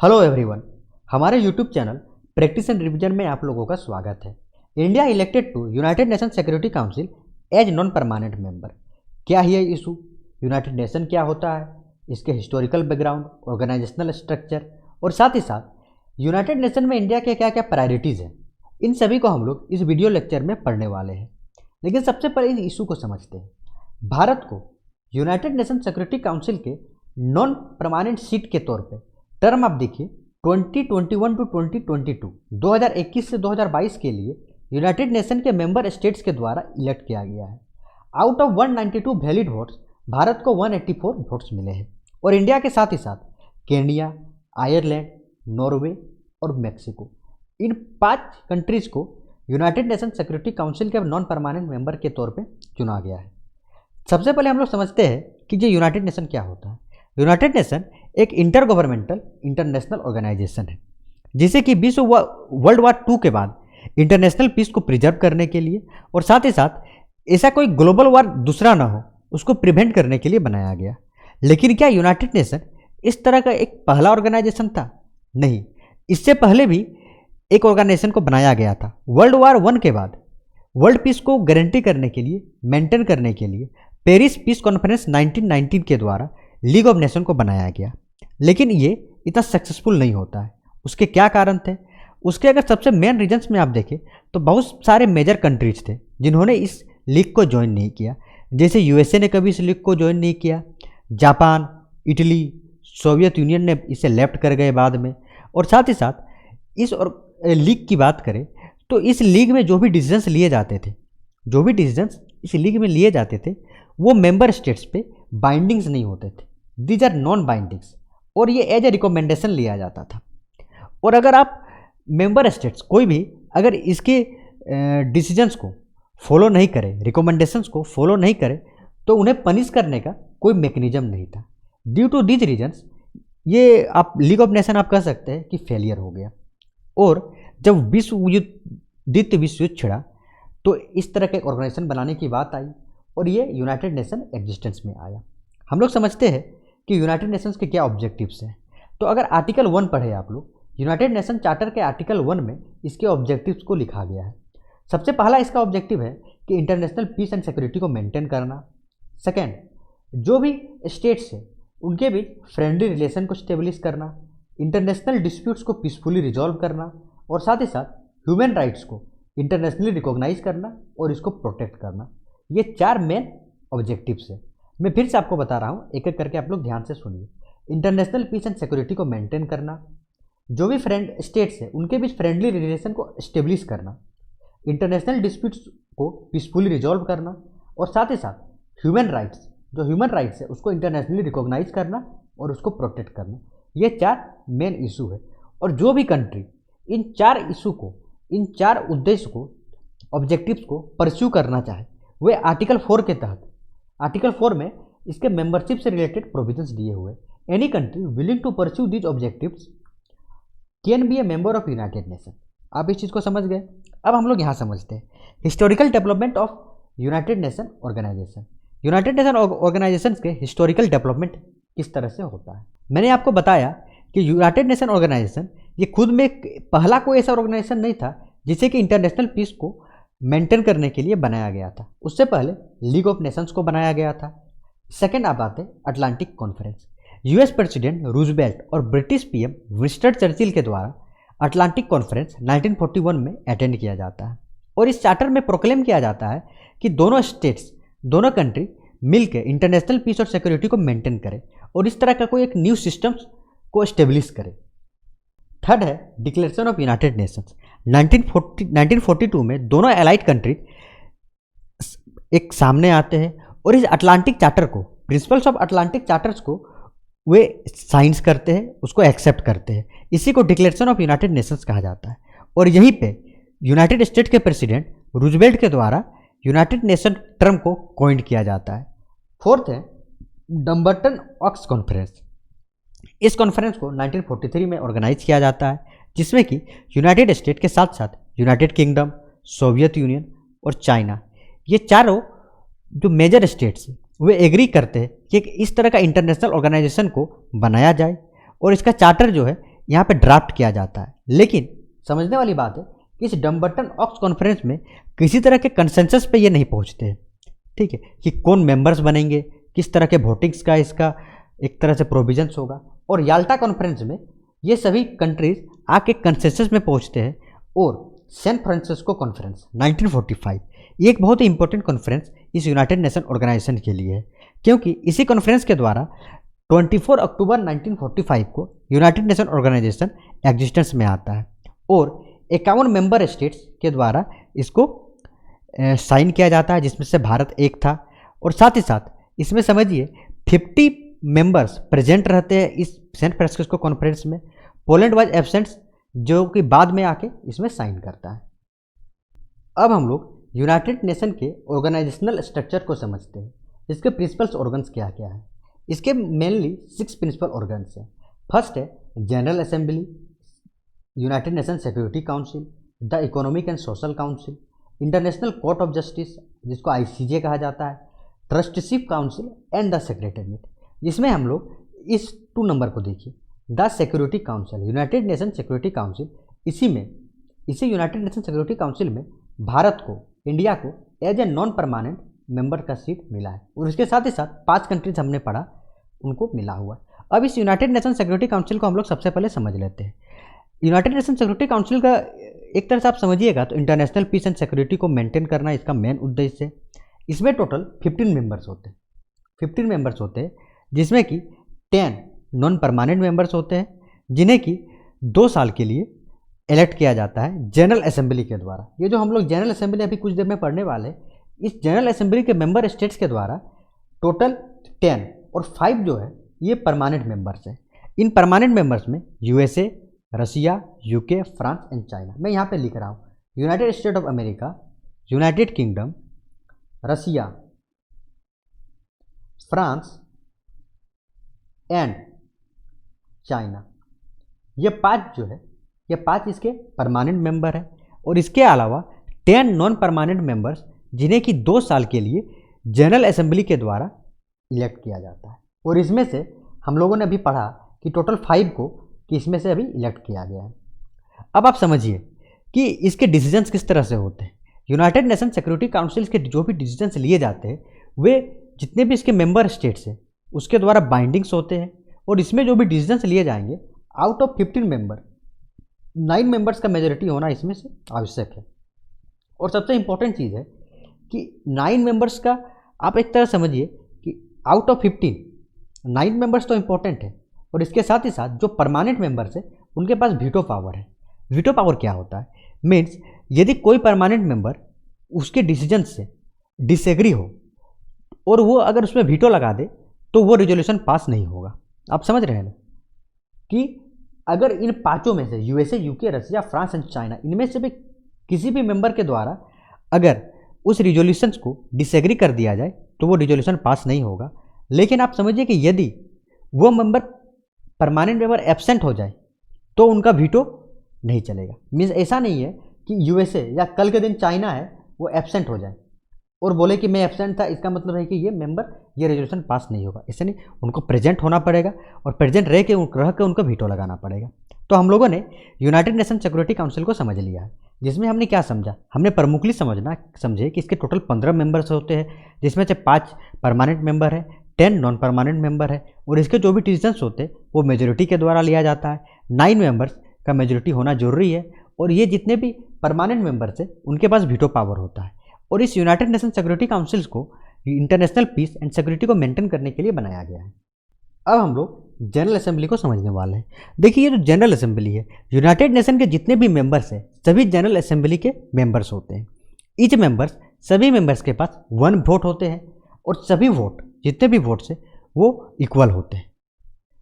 Hello everyone, हमारे YouTube channel practice and revision में आप लोगों का स्वागत है। India elected to United Nation Security Council as non permanent member. क्या है ये इशू? यूनाइटेड नेशन क्या होता है, इसके हिस्टोरिकल बैकग्राउंड, ऑर्गेनाइजेशनल स्ट्रक्चर और साथ ही साथ यूनाइटेड नेशन में इंडिया के क्या क्या प्रायोरिटीज़ हैं, इन सभी को हम लोग इस वीडियो लेक्चर में पढ़ने वाले हैं। लेकिन सबसे पहले इस इशू को समझते हैं। भारत को यूनाइटेड नेशन सिक्योरिटी काउंसिल के नॉन परमानेंट सीट के तौर पे टर्म आप देखिए 2021 टू 2022 2021 से 2022 के लिए यूनाइटेड नेशन के मेंबर स्टेट्स के द्वारा इलेक्ट किया गया है। Out of 192 valid votes Bharat को 184 वोट्स मिले हैं और इंडिया के साथ ही साथ केन्या, आयरलैंड, नॉर्वे और मैक्सिको, इन 5 कंट्रीज़ को यूनाइटेड नेशन सिक्योरिटी काउंसिल के नॉन परमानेंट मेंबर के तौर पे चुना गया है। सबसे पहले हम लोग समझते हैं कि ये यूनाइटेड नेशन क्या होता है। यूनाइटेड नेशन एक इंटर गवर्नमेंटल इंटरनेशनल ऑर्गेनाइजेशन है जिसे कि वर्ल्ड वार 2 के बाद इंटरनेशनल पीस को प्रिजर्व करने के लिए और साथ ही साथ ऐसा कोई ग्लोबल वार दूसरा ना हो उसको प्रिवेंट करने के लिए बनाया गया। लेकिन क्या यूनाइटेड नेशन इस तरह का एक पहला ऑर्गेनाइजेशन था? नहीं, इससे पहले भी एक ऑर्गेनाइजेशन को बनाया गया था। वर्ल्ड वार 1 के बाद वर्ल्ड पीस को गारंटी करने के लिए, मेंटेन करने के लिए पेरिस पीस कॉन्फ्रेंस 1919 के द्वारा लीग ऑफ नेशन को बनाया गया। लेकिन ये इतना सक्सेसफुल नहीं होता है। उसके क्या कारण थे? उसके अगर सबसे मेन रीजन्स में आप देखें तो बहुत सारे मेजर कंट्रीज थे जिन्होंने इस लीग को ज्वाइन नहीं किया। जैसे यूएसए ने कभी इस लीग को ज्वाइन नहीं किया, जापान, इटली, सोवियत यूनियन ने इसे लेफ्ट कर गए बाद में। और साथ ही साथ इस लीग की बात करें तो इस लीग में जो भी डिसीजंस लिए जाते थे, इस लीग में लिए जाते थे वो मेंबर स्टेट्स पे बाइंडिंग्स नहीं होते थे। दीज आर नॉन बाइंडिंग्स और ये एज ए रिकमेंडेशन लिया जाता था। और अगर आप मेंबर स्टेट्स कोई भी अगर इसके डिसीजंस को फॉलो नहीं करे, रिकमेंडेशंस को फॉलो नहीं करे, तो उन्हें पनिश करने का कोई मैकेनिज्म नहीं था। ड्यू टू दीज रीजन्स ये आप लीग ऑफ नेशन आप कह सकते हैं कि फेलियर हो गया। और जब द्वितीय विश्व युद्ध छिड़ा तो इस तरह के ऑर्गेनाइजेशन बनाने की बात आई और ये यूनाइटेड नेशन एग्जिस्टेंस में आया। हम लोग समझते हैं कि यूनाइटेड नेशंस के क्या ऑब्जेक्टिव्स हैं। तो अगर आर्टिकल 1 पढ़े आप लोग, यूनाइटेड नेशन चार्टर के आर्टिकल 1 में इसके ऑब्जेक्टिव्स को लिखा गया है। सबसे पहला इसका ऑब्जेक्टिव है कि इंटरनेशनल पीस एंड सिक्योरिटी को मेंटेन करना। सेकेंड, जो भी स्टेट्स हैं उनके बीच फ्रेंडली रिलेशन को स्टेब्लिश करना, इंटरनेशनल डिस्प्यूट्स को पीसफुली रिजॉल्व करना और साथ ही साथ ह्यूमन राइट्स को इंटरनेशनली रिकॉग्नाइज करना और इसको प्रोटेक्ट करना। ये 4 मेन ऑब्जेक्टिव्स हैं। मैं फिर से आपको बता रहा हूँ, एक एक करके आप लोग ध्यान से सुनिए। इंटरनेशनल पीस एंड सिक्योरिटी को मेंटेन करना, जो भी फ्रेंड स्टेट्स हैं उनके बीच फ्रेंडली रिलेशन को एस्टेब्लिश करना, इंटरनेशनल डिस्प्यूट्स को पीसफुली रिजॉल्व करना और साथ ही साथ ह्यूमन राइट्स है उसको इंटरनेशनली रिकॉग्नाइज करना और उसको प्रोटेक्ट करना। ये 4 मेन इशू है। और जो भी कंट्री इन 4 इशू को, इन 4 उद्देश्य को, ऑब्जेक्टिव्स को परस्यू करना चाहे वे आर्टिकल 4 के तहत, आर्टिकल 4 में इसके मेंबरशिप से रिलेटेड प्रोविजंस दिए हुए, any country willing to pursue these objectives can be a member of United Nation. आप इस चीज़ को समझ गए। अब हम लोग यहाँ समझते हैं historical development of United Nation Organisation. United Nation Organisation के हिस्टोरिकल डेवलपमेंट किस तरह से होता है। मैंने आपको बताया कि यूनाइटेड नेशन ऑर्गेनाइजेशन ये खुद में पहला कोई ऐसा ऑर्गेनाइजेशन नहीं था जिसे कि इंटरनेशनल पीस को मेंटेन करने के लिए बनाया गया था। उससे पहले लीग ऑफ नेशंस को बनाया गया था। सेकेंड आप आते Atlantic conference. US president Roosevelt और ब्रिटिश पीएम विंस्टन चर्चिल के द्वारा अटलांटिक कॉन्फ्रेंस 1941 में अटेंड किया जाता है और इस चार्टर में प्रोक्लेम किया जाता है कि दोनों स्टेट्स, दोनों कंट्री मिलकर इंटरनेशनल पीस और सिक्योरिटी को मेंटेन करें और इस तरह का कोई एक न्यू सिस्टम्स को एस्टेब्लिश करें। थर्ड है डिक्लेरेशन ऑफ यूनाइटेड नेशंस। 1942 में दोनों एलाइड कंट्री एक सामने आते हैं और इस अटलांटिक चार्टर को, प्रिंसिपल्स ऑफ अटलांटिक चार्टर्स को वे साइंस करते हैं, उसको एक्सेप्ट करते हैं। इसी को डिक्लेरेशन ऑफ यूनाइटेड नेशंस कहा जाता है और यहीं पे यूनाइटेड स्टेट्स के प्रेसिडेंट रूजवेल्ट के द्वारा यूनाइटेड नेशन टर्म को कॉइंड किया जाता है। फोर्थ है डम्बर्टन ऑक्स कॉन्फ्रेंस। इस कॉन्फ्रेंस को 1943 में ऑर्गेनाइज किया जाता है जिसमें कि यूनाइटेड स्टेट के साथ साथ यूनाइटेड किंगडम, सोवियत यूनियन और चाइना, ये चारों जो मेजर स्टेट्स वे एग्री करते हैं कि इस तरह का इंटरनेशनल ऑर्गेनाइजेशन को बनाया जाए और इसका चार्टर जो है यहाँ पे ड्राफ्ट किया जाता है। लेकिन समझने वाली बात है कि इस डम्बर्टन ऑक्स कॉन्फ्रेंस में किसी तरह के कंसेंसस पे ये नहीं पहुँचते हैं, ठीक है, कि कौन मेंबर्स बनेंगे, किस तरह के वोटिंग्स का इसका एक तरह से प्रोविजंस होगा। और याल्टा कॉन्फ्रेंस में ये सभी कंट्रीज आके कंसेंसस में पहुँचते हैं। और सैन फ्रांसिस्को कॉन्फ्रेंस 1945 ये एक बहुत ही इंपॉर्टेंट कॉन्फ्रेंस इस यूनाइटेड नेशन ऑर्गेनाइजेशन के लिए है, क्योंकि इसी कॉन्फ्रेंस के द्वारा 24 अक्टूबर 1945 को यूनाइटेड नेशन ऑर्गेनाइजेशन एग्जिस्टेंस में आता है और 51 मेंबर स्टेट्स के द्वारा इसको साइन किया जाता है, जिसमें से भारत एक था। और साथ ही साथ इसमें समझिए 50 मेंबर्स प्रेजेंट रहते हैं इस सैन फ्रांसिस्को कॉन्फ्रेंस में। पोलैंड वाज एब्सेंट, जो कि बाद में आके इसमें साइन करता है। अब हम लोग यूनाइटेड नेशन के ऑर्गेनाइजेशनल स्ट्रक्चर को समझते हैं। इसके प्रिंसिपल्स ऑर्गन्स क्या क्या है। इसके मेनली 6 प्रिंसिपल ऑर्गन्स हैं। फर्स्ट है General Assembly, United Nation Security Council, the Economic and Social Council, International Court of Justice जिसको ICJ कहा जाता है, Trusteeship Council and the Secretariat. जिसमें हम लोग इस 2 नंबर को देखिए, the Security Council, United Nation Security Council. इसी यूनाइटेड नेशन सिक्योरिटी काउंसिल में भारत को, इंडिया को as a non permanent member का सीट मिला है। और इसके साथ ही साथ 5 कंट्रीज हमने पढ़ा उनको मिला हुआ है। अब इस यूनाइटेड नेशन सिक्योरिटी काउंसिल को हम लोग सबसे पहले समझ लेते हैं। यूनाइटेड नेशन सिक्योरिटी काउंसिल का एक तरह से आप समझिएगा तो इंटरनेशनल पीस एंड सिक्योरिटी को मेंटेन करना इसका मेन उद्देश्य है। इसमें टोटल 15 मेंबर्स होते हैं, 15 मेंबर्स होते हैं, जिसमें कि 10 नॉन परमानेंट मेंबर्स होते हैं, जिन्हें कि 2 साल के लिए इलेक्ट किया जाता है जनरल असेंबली के द्वारा। ये जो हम लोग जनरल असेंबली अभी कुछ देर में पढ़ने वाले, इस जनरल असेंबली के मेंबर स्टेट्स के द्वारा टोटल 10 और 5 जो है ये परमानेंट मेंबर्स हैं। इन परमानेंट मेंबर्स में USA, Russia, UK, France and China. मैं यहाँ पे लिख रहा हूँ United State of America, United Kingdom, Russia, France and China. ये 5 जो है, ये 5 इसके परमानेंट मेंबर हैं। और इसके अलावा 10 नॉन परमानेंट मेंबर्स, जिन्हें कि 2 साल के लिए जनरल असेंबली के द्वारा इलेक्ट किया जाता है। और इसमें से हम लोगों ने अभी पढ़ा कि टोटल 5 को कि इसमें से अभी इलेक्ट किया गया है। अब आप समझिए कि इसके डिसीजंस किस तरह से होते हैं। यूनाइटेड नेशन सिक्योरिटी काउंसिल के जो भी डिसीजंस लिए जाते हैं वे जितने भी इसके मेंबर स्टेट्स हैं उसके द्वारा बाइंडिंग्स होते हैं। और इसमें जो भी डिसीजंस लिए जाएंगे आउट ऑफ 15 मेंबर 9 मेंबर्स का मेजोरिटी होना इसमें से आवश्यक है। और सबसे इंपॉर्टेंट चीज़ है कि 9 मेंबर्स का आप एक तरह समझिए कि आउट ऑफ 15 9 मेंबर्स तो इंपॉर्टेंट है। और इसके साथ ही साथ जो परमानेंट मेंबर्स है उनके पास वीटो पावर है। वीटो पावर क्या होता है, मीन्स यदि कोई परमानेंट मेंबर उसके डिसीजन से डिसएग्री हो और वो अगर उसमें वीटो लगा दे तो वो रिजोल्यूशन पास नहीं होगा। आप समझ रहे हैं ना कि अगर इन 5 में से USA, UK, Russia, France and China इनमें से भी किसी भी मेंबर के द्वारा अगर उस रिजोल्यूशन को डिसएग्री कर दिया जाए तो वो रिजोल्यूशन पास नहीं होगा। लेकिन आप समझिए कि यदि वो मेंबर परमानेंट मेंबर एब्सेंट हो जाए तो उनका वीटो नहीं चलेगा। मीन्स ऐसा नहीं है कि USA या कल के दिन चाइना है वो एब्सेंट हो जाए और बोले कि मैं एब्सेंट था, इसका मतलब है कि ये मेंबर ये रेजोल्यूशन पास नहीं होगा। ऐसे नहीं, उनको प्रेजेंट होना पड़ेगा और प्रेजेंट रह के उनको वीटो लगाना पड़ेगा। तो हम लोगों ने यूनाइटेड नेशन सिक्योरिटी काउंसिल को समझ लिया है, जिसमें हमने क्या समझा, हमने प्रमुखली समझे कि इसके टोटल 15 मेंबर्स होते हैं, जिसमें से 5 परमानेंट मेंबर है, 10 नॉन परमानेंट मेंबर है। और इसके जो भी डिसीजंस होते हैं वो मेजोरिटी के द्वारा लिया जाता है। 9 मेंबर्स का मेजोरिटी होना जरूरी है। और ये जितने भी परमानेंट मेंबर्स हैं उनके पास वीटो पावर होता है। और इस यूनाइटेड नेशन सिक्योरिटी काउंसिल्स को इंटरनेशनल पीस एंड सिक्योरिटी को मेंटेन करने के लिए बनाया गया है। अब हम लोग जनरल असेंबली को समझने वाले हैं। देखिए, ये जो जनरल असेंबली है, यूनाइटेड नेशन के जितने भी मेंबर्स हैं सभी जनरल असेंबली के मेंबर्स होते हैं। ईच मेंबर्स, सभी मेंबर्स के पास 1 वोट होते हैं और सभी वोट, जितने भी वोट्स हैं वो इक्वल होते हैं।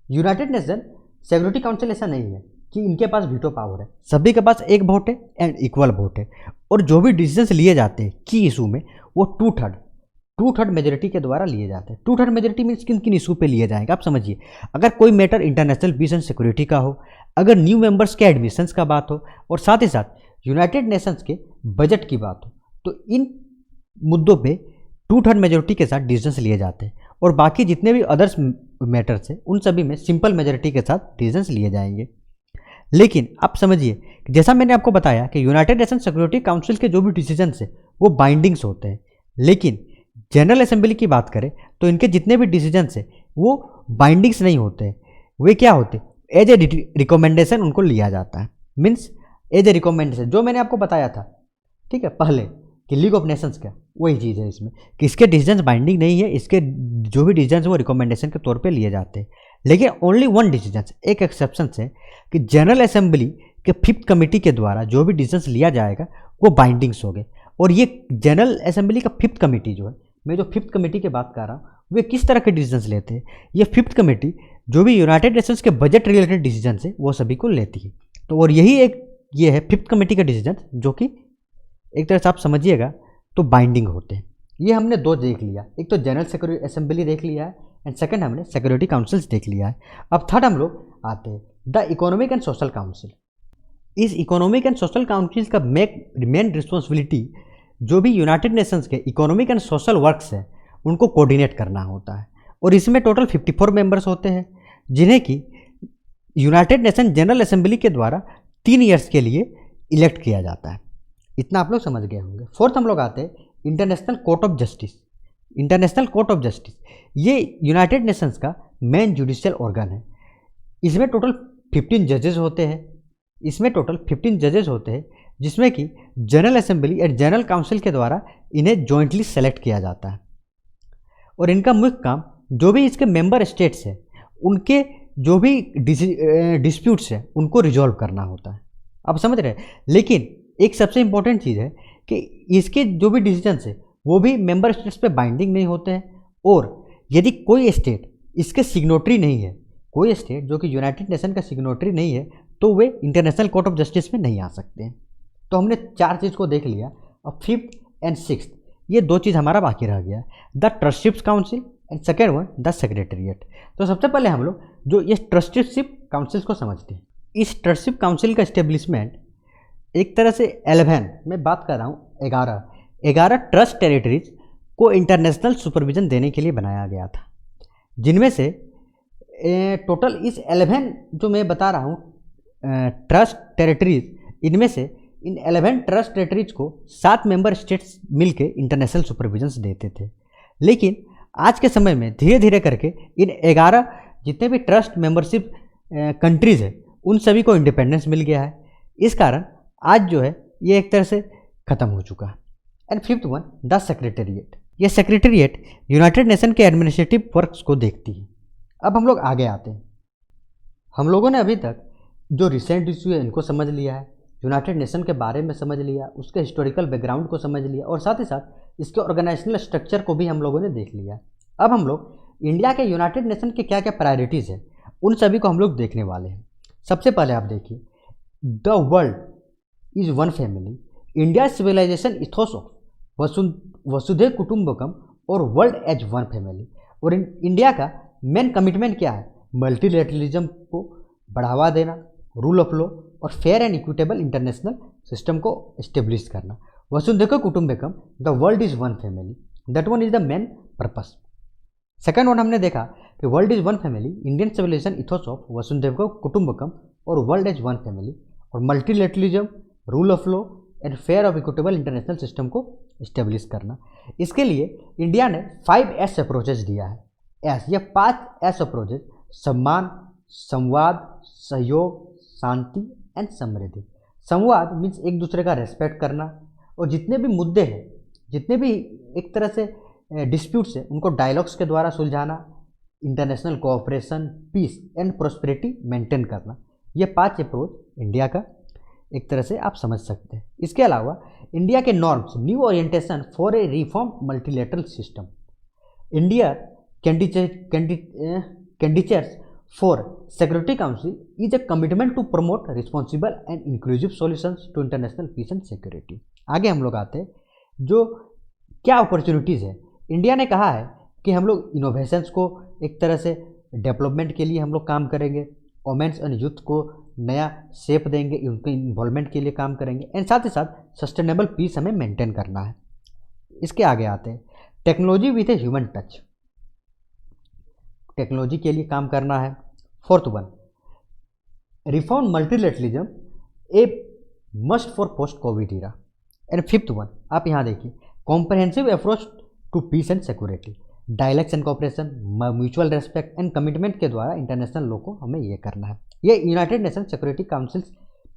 यूनाइटेड नेशन सिक्योरिटी काउंसिल ऐसा नहीं है कि इनके पास वीटो पावर है, सभी के पास 1 वोट है एंड इक्वल वोट है। और जो भी डिसीजंस लिए जाते हैं की इशू में वो 2/3 मेजोरिटी के द्वारा लिए जाते हैं। 2/3 मेजोरिटी मीन्स किन किन इशू पे लिए जाएंगे आप समझिए। अगर कोई matter international peace and security का हो, अगर न्यू मेंबर्स के एडमिशन्स का बात हो, और साथ ही साथ यूनाइटेड नेशंस के बजट की बात हो, तो इन मुद्दों पे 2/3 मेजोरिटी के साथ डिसीजंस लिए जाते हैं। और बाकी जितने भी अदर्स मैटर्स हैं उन सभी में सिंपल मेजोरिटी के साथ डिसीजंस लिए जाएंगे। लेकिन आप समझिए कि जैसा मैंने आपको बताया कि यूनाइटेड नेशन सिक्योरिटी काउंसिल के जो भी डिसीजंस है वो बाइंडिंग्स होते हैं, लेकिन जनरल असेंबली की बात करें तो इनके जितने भी डिसीजंस है वो बाइंडिंग्स नहीं होते हैं। वे क्या होते हैं, एज ए रिकमेंडेशन उनको लिया जाता है। मीन्स एज ए रिकमेंडेशन, जो मैंने आपको बताया था ठीक है पहले कि लीग ऑफ नेशंस का वही चीज़ है इसमें कि इसके डिसीजंस बाइंडिंग नहीं है, इसके जो भी डिसीजंस वो रिकमेंडेशन के तौर पे लिए जाते हैं। लेकिन ओनली वन डिसीजन, एक एक्सेप्शन है कि जनरल असेंबली के 5th कमेटी के द्वारा जो भी डिसीजंस लिया जाएगा वो बाइंडिंग्स हो गए। और ये जनरल असेंबली का 5th कमेटी जो है, मैं जो 5th कमेटी की बात कर रहा हूँ, वे किस तरह के डिसीजंस लेते हैं, ये 5th कमेटी जो भी यूनाइटेड नेशंस के बजट रिलेटेड डिसीजन है वो सभी को लेती है। तो और यही एक ये है 5th कमेटी का डिसीजन जो कि एक तरह से आप समझिएगा तो बाइंडिंग होते हैं। ये हमने दो देख लिया, एक तो जनरल सिक्योरिटी असेंबली देख लिया है एंड सेकंड हमने सिक्योरिटी काउंसिल्स देख लिया है। अब थर्ड हम लोग आते हैं the Economic and Social council. इस इकोनॉमिक एंड सोशल काउंसिल का मेन रिस्पॉन्सिबिलिटी जो भी यूनाइटेड नेशंस के इकोनॉमिक एंड सोशल वर्क्स हैं उनको कोऑर्डिनेट करना होता है। और इसमें टोटल 54 मेंबर्स होते हैं जिन्हें कि यूनाइटेड नेशन जनरल असेंबली के द्वारा 3 ईयर्स के लिए इलेक्ट किया जाता है। इतना आप लोग समझ गए होंगे। फोर्थ हम लोग आते हैं international Court of justice. International Court of justice ये यूनाइटेड नेशंस का मेन जुडिशियल ऑर्गन है। इसमें टोटल 15 जजेस होते हैं। जिसमें कि general assembly and general council के द्वारा इन्हें जॉइंटली सेलेक्ट किया जाता है। और इनका मुख्य काम जो भी इसके मेंबर स्टेट्स हैं उनके जो भी डिस्प्यूट्स हैं उनको रिजॉल्व करना होता है। आप समझ रहे हैं। लेकिन एक सबसे इंपॉर्टेंट चीज़ है कि इसके जो भी डिसीजंस है वो भी मेंबर स्टेट्स पे बाइंडिंग नहीं होते हैं। और यदि कोई स्टेट इसके सिग्नेटरी नहीं है, कोई स्टेट जो कि यूनाइटेड नेशन का सिग्नेटरी नहीं है, तो वे इंटरनेशनल कोर्ट ऑफ जस्टिस में नहीं आ सकते हैं। तो हमने 4 चीज़ को देख लिया। अब 5th एंड 6th ये 2 चीज़ हमारा बाकी रह गया, the trusteeship Council and second one the secretariat. तो सबसे पहले हम लोग जो ये ट्रस्टीशिप काउंसिल को समझते हैं। इस ट्रस्टीशिप काउंसिल का इस्टेब्लिशमेंट एक तरह से 11, मैं बात कर रहा हूँ 11 ट्रस्ट टेरिटरीज को इंटरनेशनल सुपरविजन देने के लिए बनाया गया था, जिनमें से टोटल इस 11 जो मैं बता रहा हूँ ट्रस्ट टेरिटरीज, इनमें से इन 11 ट्रस्ट टेरिटरीज को 7 मेंबर स्टेट्स मिलके इंटरनेशनल सुपरविजन्स देते थे। लेकिन आज के समय में धीरे धीरे करके इन 11 जितने भी ट्रस्ट मेंबरशिप कंट्रीज़ है उन सभी को इंडिपेंडेंस मिल गया है। इस कारण आज जो है ये एक तरह से ख़त्म हो चुका है। And 5th one the secretariat. ये सेक्रेटेरिएट यूनाइटेड नेशन के एडमिनिस्ट्रेटिव वर्क्स को देखती है। अब हम लोग आगे आते हैं। हम लोगों ने अभी तक जो रिसेंट इशू है इनको समझ लिया है, यूनाइटेड नेशन के बारे में समझ लिया, उसके हिस्टोरिकल बैकग्राउंड को समझ लिया और साथ ही साथ इसके ऑर्गेनाइजेशनल स्ट्रक्चर को भी हम लोगों ने देख लिया। अब हम लोग इंडिया के यूनाइटेड नेशन के क्या क्या प्रायोरिटीज़ है उन सभी को हम लोग देखने वाले हैं। सबसे पहले आप देखिए, the world is one family, India civilisation ethos of वसुधैव कुटुंबकम और वर्ल्ड एज वन फैमिली। और इंडिया का मेन कमिटमेंट क्या है, मल्टीलेटरलिज्म को बढ़ावा देना, रूल ऑफ लॉ और fair and equitable international system को इस्टेब्लिश करना। वसुधैव कुटुंबकम, the world is one family, that one is the main purpose. Second one हमने देखा कि world is one family, Indian civilisation ethos of वसुधैव कुटुंबकम और वर्ल्ड एज वन फैमिली और multilateralism, rule of law and fair of equitable international system को establish करना। इसके लिए इंडिया ने 5S अप्रोचेज दिया है। एस, ये 5S अप्रोचेज सम्मान, संवाद, सहयोग, शांति एंड समृद्धि। संवाद मीन्स एक दूसरे का रेस्पेक्ट करना और जितने भी मुद्दे हैं, जितने भी एक तरह से डिस्प्यूट्स हैं उनको डायलॉग्स के द्वारा सुलझाना, international cooperation, peace and prosperity maintain करना। ये 5 अप्रोच इंडिया का एक तरह से आप समझ सकते हैं। इसके अलावा इंडिया के norms, new orientation for a reform multilateral system, India candidates for Security Council is a commitment to promote responsible and inclusive solutions to international peace and security. आगे हम लोग आते हैं जो क्या अपॉर्चुनिटीज़ है। इंडिया ने कहा है कि हम लोग इनोवेशंस को एक तरह से डेवलपमेंट के लिए हम लोग काम करेंगे, वोमेन्स एंड यूथ को नया शेप देंगे, उनके इन्वॉल्वमेंट के लिए काम करेंगे एंड साथ ही साथ सस्टेनेबल पीस हमें मेंटेन करना है। इसके आगे आते हैं technology with a human touch, technology के लिए काम करना है। 4th one reform multilateralism a must for post COVID era. And fifth one आप यहाँ देखिए, comprehensive approach to peace and security, dialogues and cooperation, mutual respect and commitment के द्वारा इंटरनेशनल लॉ को हमें ये करना है। ये यूनाइटेड नेशन सिक्योरिटी काउंसिल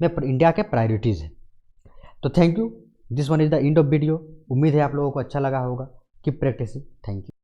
में इंडिया के प्रायोरिटीज़ हैं। तो thank you, this one is the end of video. उम्मीद है आप लोगों को अच्छा लगा होगा। Keep practising. Thank you.